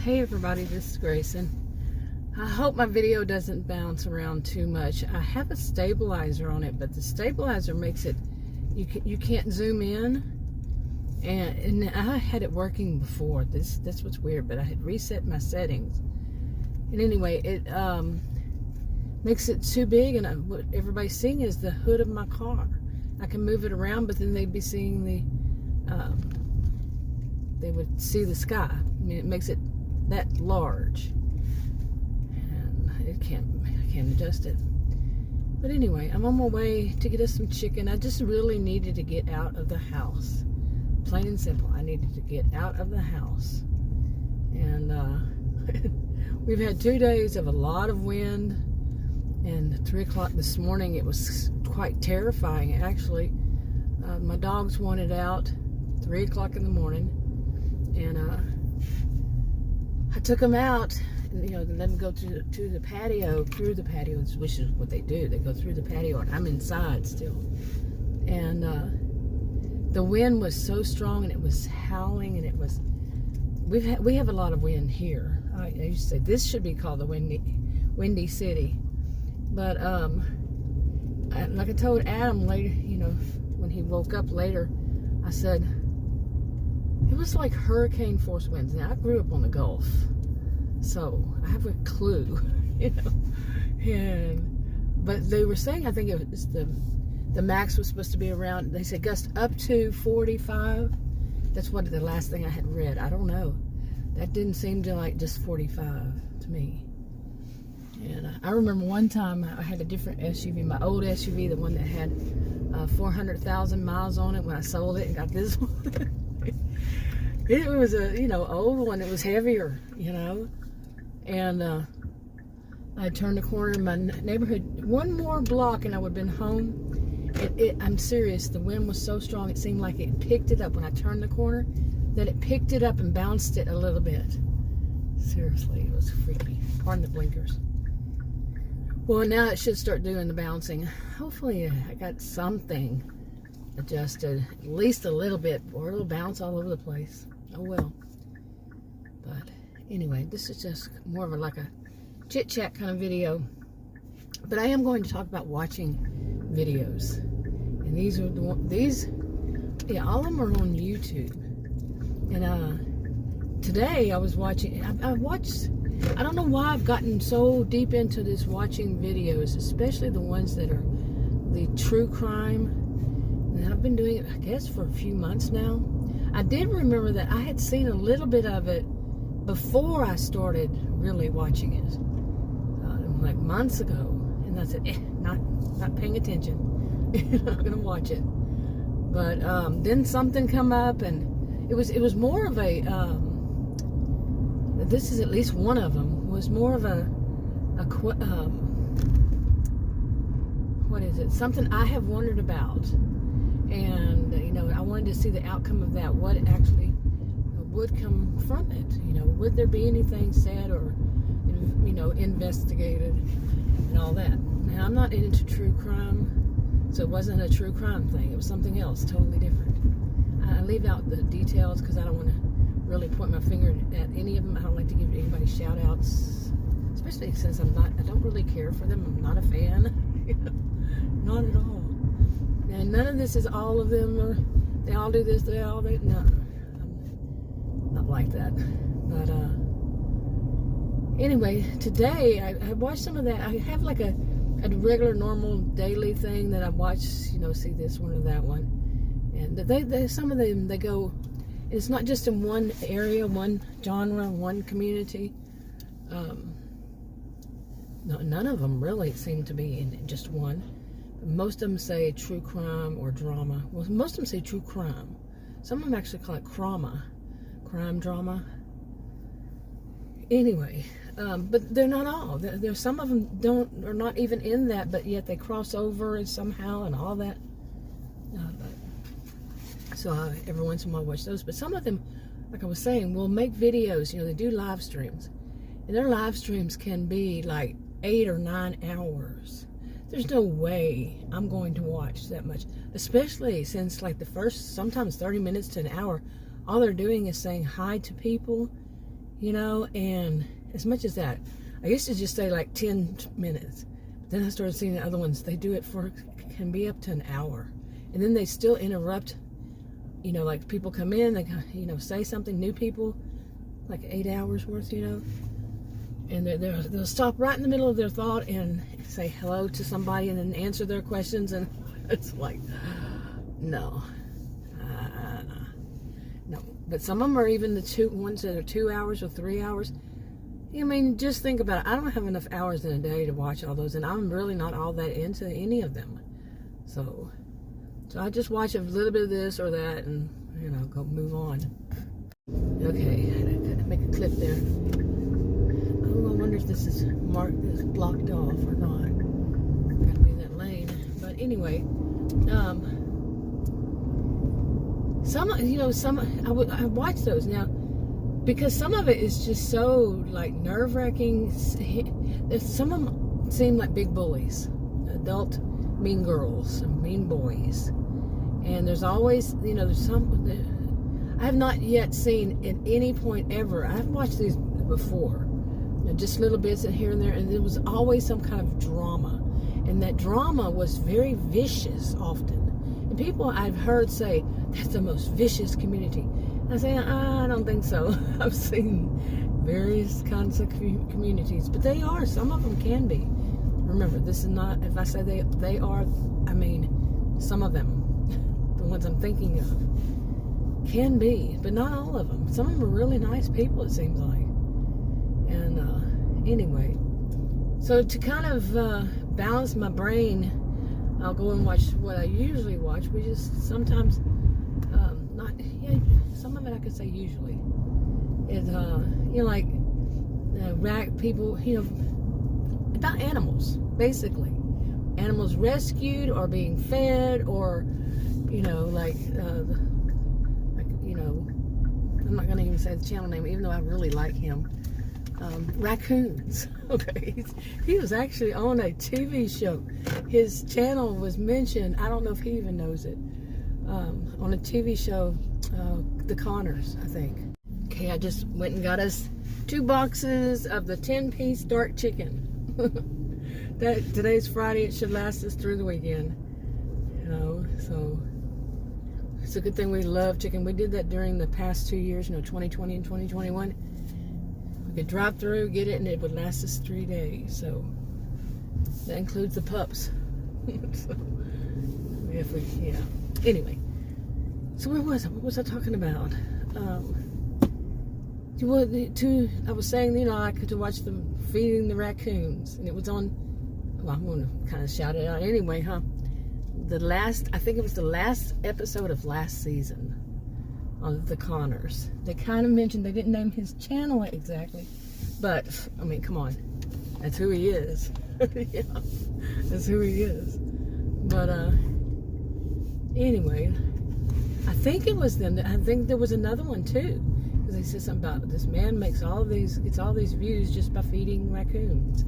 Hey everybody, this is Grayson. I hope my video doesn't bounce around too much. I have a stabilizer on it, but the stabilizer makes it, you can't zoom in. And I had it working before. That's what's weird, but I had reset my settings. And anyway, it makes it too big, and what everybody's seeing is the hood of my car. I can move it around, but then they'd be seeing they would see the sky. I mean, it makes it that large, and I can't adjust it. But anyway, I'm on my way to get us some chicken. I just really needed to get out of the house, plain and simple. I needed to get out of the house, and we've had 2 days of a lot of wind, and 3 o'clock this morning it was quite terrifying actually. My dogs wanted out 3 o'clock in the morning, and I took them out, and, let them go to the patio, through the patio, which is what they do. They go through the patio, and I'm inside still. And the wind was so strong, and it was howling, and it was. We have a lot of wind here. I used to say this should be called the windy city, but like I told Adam later, when he woke up later, I said, it was like hurricane force winds. Now, I grew up on the Gulf, so I have a clue, but they were saying, I think it was the max was supposed to be around, they said gust up to 45. That's what the last thing I had read. I don't know. That didn't seem to like just 45 to me. And I remember one time I had a different SUV, my old SUV, the one that had 400,000 miles on it when I sold it and got this one. It was a, old one. It was heavier, and I turned the corner in my neighborhood, one more block and I would have been home. I'm serious, the wind was so strong, it seemed like it picked it up when I turned the corner, that it picked it up and bounced it a little bit. Seriously, it was freaky. Pardon the blinkers. Well, now it should start doing the bouncing. Hopefully I got something adjusted, at least a little bit, or it'll bounce all over the place. Oh well. But anyway, this is just more of like a chit-chat kind of video. But I am going to talk about watching videos, and these are all of them are on YouTube. And today I was watching. I don't know why I've gotten so deep into this watching videos, especially the ones that are the true crime. And I've been doing it, I guess, for a few months now. I did remember that I had seen a little bit of it before I started really watching it, like months ago. And I said, not paying attention. Not gonna watch it. But then something come up, and it was more of a. This is at least one of them. Was more of a what is it? Something I have wondered about. And I wanted to see the outcome of that, what actually would come from it. Would there be anything said or investigated and all that. Now, I'm not into true crime, so it wasn't a true crime thing. It was something else, totally different. I leave out the details because I don't want to really point my finger at any of them. I don't like to give anybody shout outs, especially since I don't really care for them. I'm not a fan. Not at all. And none of this is all of them, or they all do this, they all do. No, I'm not like that. But anyway, today I watched some of that. I have like a regular, normal, daily thing that I watch. See this one or that one, and they some of them they go. It's not just in one area, one genre, one community. No, none of them really seem to be in just one. Most of them say true crime or drama. Well, most of them say true crime. Some of them actually call it Crama, crime drama. Anyway, but they're not all. There's some of them are not even in that, but yet they cross over and somehow and all that. So every once in a while I watch those. But some of them, like I was saying, will make videos. They do live streams, and their live streams can be like 8 or 9 hours. There's no way I'm going to watch that much, especially since like the first sometimes 30 minutes to an hour, all they're doing is saying hi to people, you know, and as much as that, I used to just say like 10 minutes. Then I started seeing the other ones. They do it for, can be up to an hour. And then they still interrupt, you know, like people come in, they, you know, say something, new people, like 8 hours worth, you know. And they'll stop right in the middle of their thought and say hello to somebody and then answer their questions. And it's like, no. No. But some of them are even the ones that are 2 hours or 3 hours. I mean, just think about it. I don't have enough hours in a day to watch all those, and I'm really not all that into any of them. So I just watch a little bit of this or that, and you know, go move on. Okay, I gotta make a clip there. Oh, I wonder if this is marked, this blocked off or not. Gotta be in that lane. But anyway, I watch those now. Because some of it is just so like nerve-wracking. Some of them seem like big bullies, adult mean girls, and mean boys. And there's always, you know, there's some. I have not yet seen at any point ever. I've watched these before, you know, just little bits in here and there, and there was always some kind of drama, and that drama was very vicious often. And people I've heard say that's the most vicious community. I say, I don't think so. I've seen various kinds of communities, but they are. Some of them can be. Remember, this is not, if I say they are, I mean, some of them, the ones I'm thinking of, can be, but not all of them. Some of them are really nice people, it seems like. And anyway, so to kind of balance my brain, I'll go and watch what I usually watch. We just sometimes, some of it I could say usually is, you know, like people, you know, about animals, basically. Animals rescued or being fed, or, you know, like you know, I'm not going to even say the channel name, even though I really like him. Raccoons. Okay, he was actually on a TV show. His channel was mentioned. I don't know if he even knows it. On a TV show, The Connors, I think. Okay, I just went and got us 2 boxes of the 10-piece dark chicken. Today's Friday. It should last us through the weekend. You know, so it's a good thing we love chicken. We did that during the past 2 years, you know, 2020 and 2021. We could drive through, get it, and it would last us 3 days. So that includes the pups. So if we, yeah. Anyway, so where was I? What was I talking about? I was saying, you know, I could watch them feeding the raccoons, and it was on. Well, I'm going to kind of shout it out anyway, huh? I think it was the last episode of last season of The Connors. They kind of mentioned, they didn't name his channel exactly, but I mean, come on, that's who he is. Yeah, that's who he is. But anyway, I think it was them. I think there was another one too, because they said something about this man gets all these views just by feeding raccoons.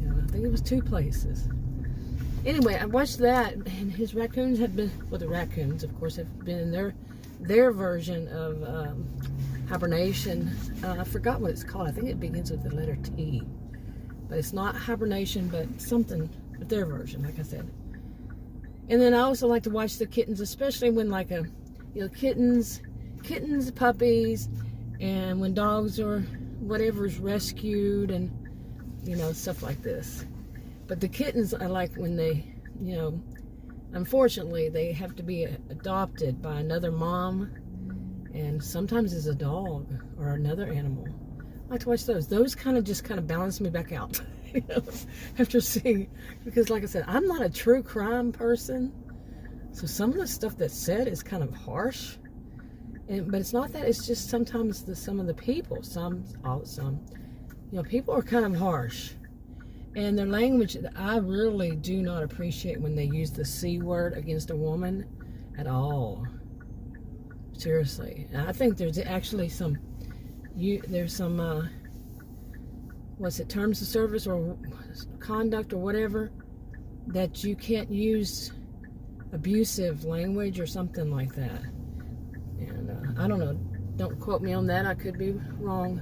You know, I think it was 2 places. Anyway, I watched that, and his raccoons had been, well, the raccoons, of course, have been in their version of hibernation. I forgot what it's called. I think it begins with the letter T, but it's not hibernation, but something, but their version, like I said. And then I also like to watch the kittens, especially when kittens, puppies, and when dogs or whatever's rescued, and, you know, stuff like this. But the kittens, I like when they, you know, unfortunately, they have to be adopted by another mom, and sometimes it's a dog or another animal. I like to watch those. Those kind of balance me back out, you know, after seeing, because like I said, I'm not a true crime person, so some of the stuff that's said is kind of harsh, but it's not that. It's just sometimes some of the people, you know, people are kind of harsh. And their language, I really do not appreciate when they use the C word against a woman at all. Seriously. And I think there's actually terms of service or conduct or whatever, that you can't use abusive language or something like that. And I don't know. Don't quote me on that. I could be wrong.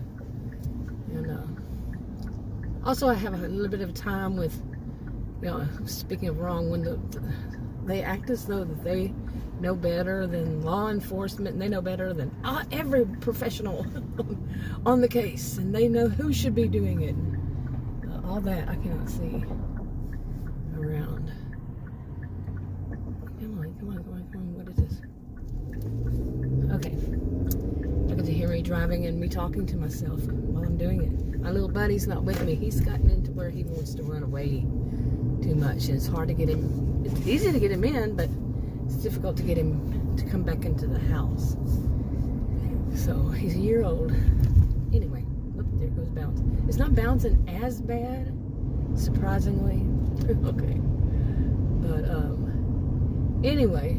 And also, I have a little bit of time with, speaking of wrong, when they act as though that they know better than law enforcement, and they know better than every professional on the case, and they know who should be doing it. All that I cannot see around. Come on. What is this? Okay. I get to hear me driving and me talking to myself while I'm doing it. My little buddy's not with me. He's gotten into where he wants to run away too much, and it's hard to get him. It's easy to get him in, but it's difficult to get him to come back into the house. So he's a year old. Anyway, look, there goes bounce. It's not bouncing as bad, surprisingly. Okay. But anyway,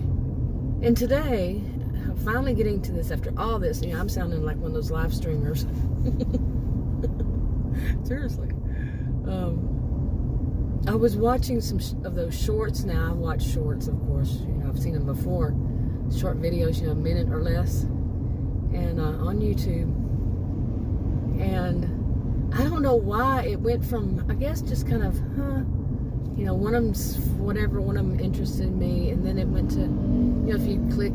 and today I'm finally getting to this after all this. I'm sounding like one of those live streamers. Seriously. I was watching some of those shorts. Now I watch shorts, of course. I've seen them before. Short videos, a minute or less, and on YouTube. And I don't know why it went from, I guess, just kind of, one of them's whatever, one of them interested in me, and then it went to, if you click.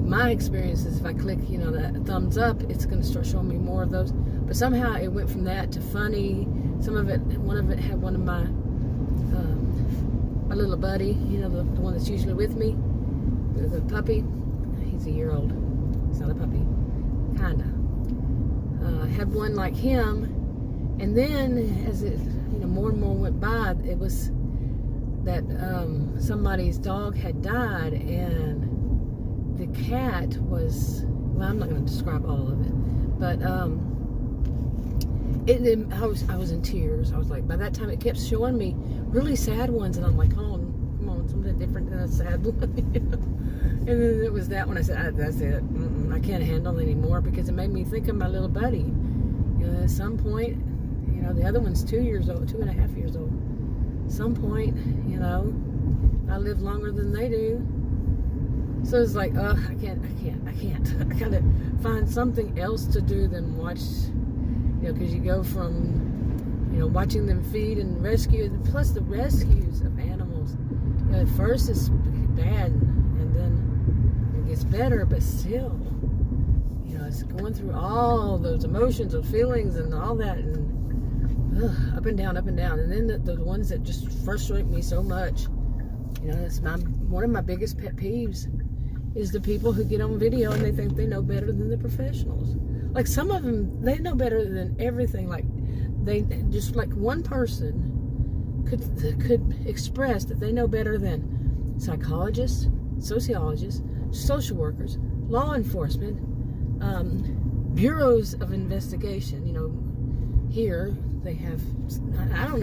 My experience is if I click, that thumbs up, it's going to start showing me more of those. But somehow it went from that to funny. One of it had one of my little buddy, the one that's usually with me, the puppy. He's a year old. He's not a puppy, kinda. Had one like him, and then as it, more and more went by, it was that somebody's dog had died, and the cat was, well, I'm not going to describe all of it, but I was in tears. I was like, by that time it kept showing me really sad ones, and I'm like, come on, something different than a sad one. And then it was that one. I said, that's it. I can't handle it anymore, because it made me think of my little buddy. At some point, the other one's 2 years old, 2.5 years old. At some point, I live longer than they do. So it's like, I can't. I gotta find something else to do than watch, because you go from, watching them feed and rescue, plus the rescues of animals. At first it's bad, and then it gets better, but still, it's going through all those emotions and feelings and all that, and up and down. And then the ones that just frustrate me so much, that's one of my biggest pet peeves, is the people who get on video and they think they know better than the professionals. Like, some of them, they know better than everything. Like, they just, like, one person could express that they know better than psychologists, sociologists, social workers, law enforcement, bureaus of investigation. Here they have, I don't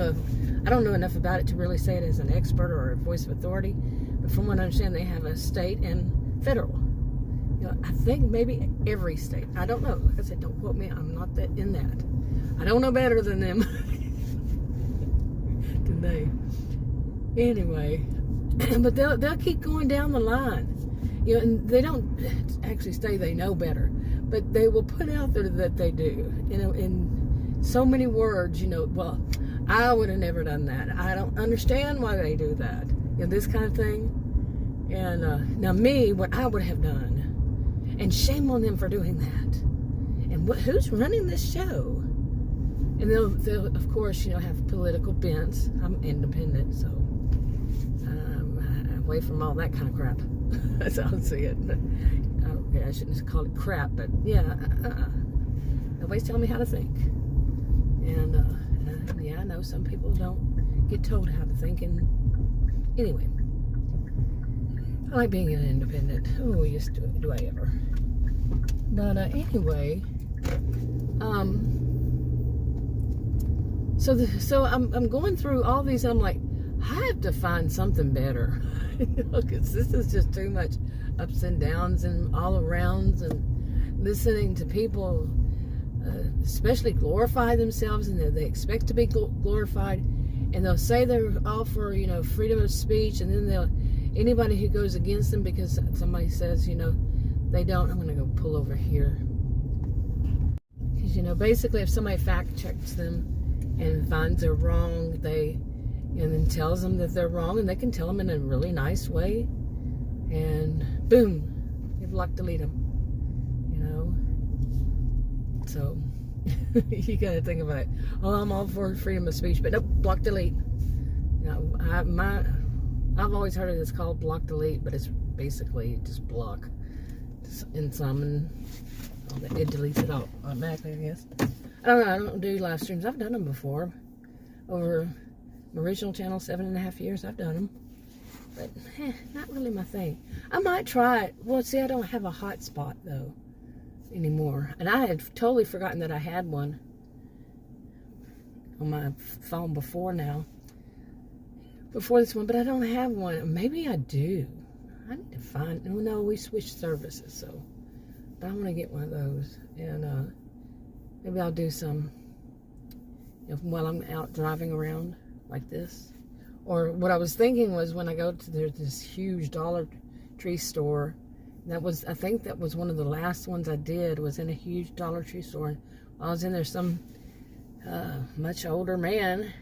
know enough about it to really say it as an expert or a voice of authority, but from what I understand, they have a state and federal. I think maybe every state. I don't know. Like I said, don't quote me. I'm not that in that. I don't know better than them. Than they. Anyway, but they'll keep going down the line. And they don't actually say they know better, but they will put out there that they do. In so many words. Well, I would have never done that. I don't understand why they do that. This kind of thing. And now me, what I would have done, and shame on them for doing that. And who's running this show? And they'll of course, have political bents. I'm independent, so I'm away from all that kind of crap. That's how I see it. Okay, I shouldn't have called it crap, but yeah, nobody's telling me how to think. And yeah, I know some people don't get told how to think. And anyway, I like being an independent. Oh, yes, do I ever? But anyway, so I'm going through all these. I'm like, I have to find something better, because this is just too much ups and downs and all arounds, and listening to people, especially glorify themselves, and they expect to be glorified, and they'll say they're all for freedom of speech, and then anybody who goes against them because somebody says they don't. I'm gonna go pull over here. you know, basically if somebody fact checks them and finds they're wrong, and then tells them that they're wrong, and they can tell them in a really nice way, and boom, they block delete them, you know. So you gotta think about it. Oh, I'm all for freedom of speech, but nope, block delete. You know, I've always heard it's called block delete, but it's basically just block in some, and it deletes it all automatically, I guess. I don't know. I don't do live streams. I've done them before over my original channel, 7.5 years. I've done them, but not really my thing. I might try it. Well, see, I don't have a hotspot though anymore, and I had totally forgotten that I had one on my phone before this one, but I don't have one. Maybe I do. I need to find. Oh no, we switched services, so. But I want to get one of those, and maybe I'll do some, you know, while I'm out driving around like this. Or what I was thinking was when I go to this huge Dollar Tree store. I think that was one of the last ones I did, was in a huge Dollar Tree store. And while I was in there, some much older man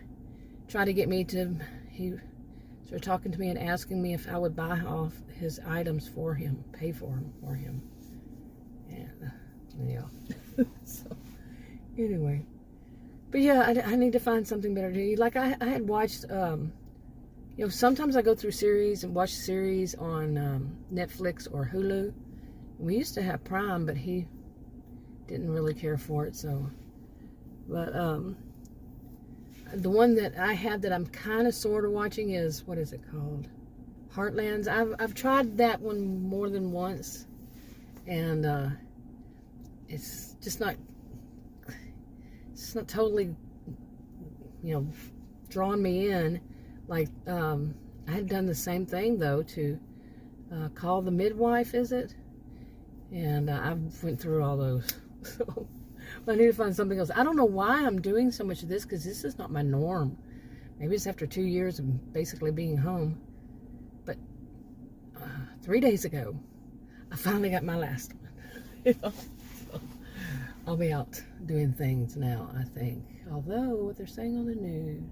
tried to get me to. He started talking to me and asking me if I would buy off his items for him, pay for them for him. And yeah. So anyway, but yeah, I need to find something better to do. Like I had watched, you know, sometimes I go through series and watch series on Netflix or Hulu. We used to have Prime, but he didn't really care for it. So, but the one that I have that I'm kind of sort of watching is, what is it called? Heartlands. I've tried that one more than once, and it's just not totally, you know, drawing me in. Like I had done the same thing though to Call the Midwife, is it? And I went through all those. So I need to find something else. I don't know why I'm doing so much of this, because this is not my norm. Maybe it's after 2 years of basically being home. But 3 days ago, I finally got my last one. You know? So I'll be out doing things now, I think. Although, what they're saying on the news.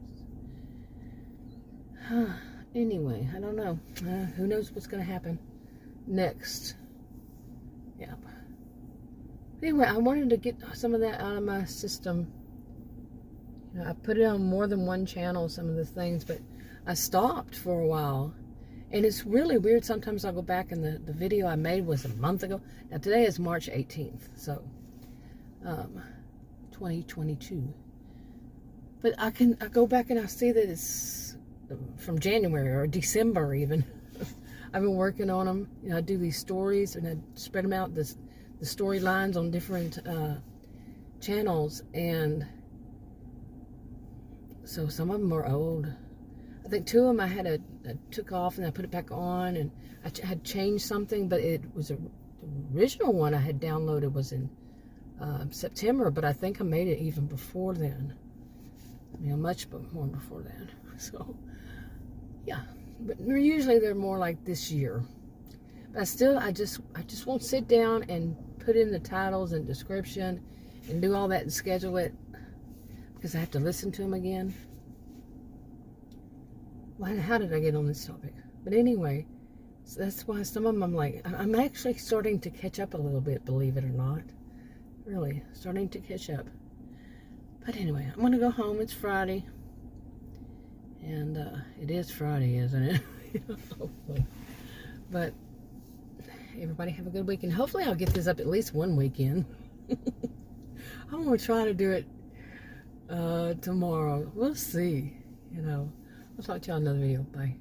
Anyway, I don't know. Who knows what's going to happen next. Yeah. Anyway, I wanted to get some of that out of my system. You know, I put it on more than one channel, some of the things, but I stopped for a while. And it's really weird. Sometimes I'll go back, and the video I made was a month ago. Now, today is March 18th, so 2022. But I go back and I see that it's from January or December even. I've been working on them. You know, I do these stories, and I spread them out, the storylines on different channels, and so some of them are old. I think 2 of them I took off and I put it back on, and I had changed something, but it was the original one I had downloaded was in September, but I think I made it even before then. You know, much more before then. So yeah, but usually they're more like this year. But I just won't sit down and put in the titles and description and do all that and schedule it, because I have to listen to them again. How did I get on this topic? But anyway, so that's why some of them I'm actually starting to catch up a little bit, believe it or not. Really, starting to catch up. But anyway, I'm going to go home. It's Friday. And it is Friday, isn't it? Hopefully. But everybody have a good weekend. Hopefully I'll get this up at least one weekend. I'm going to try to do it tomorrow. We'll see. You know. I'll talk to y'all in another video. Bye.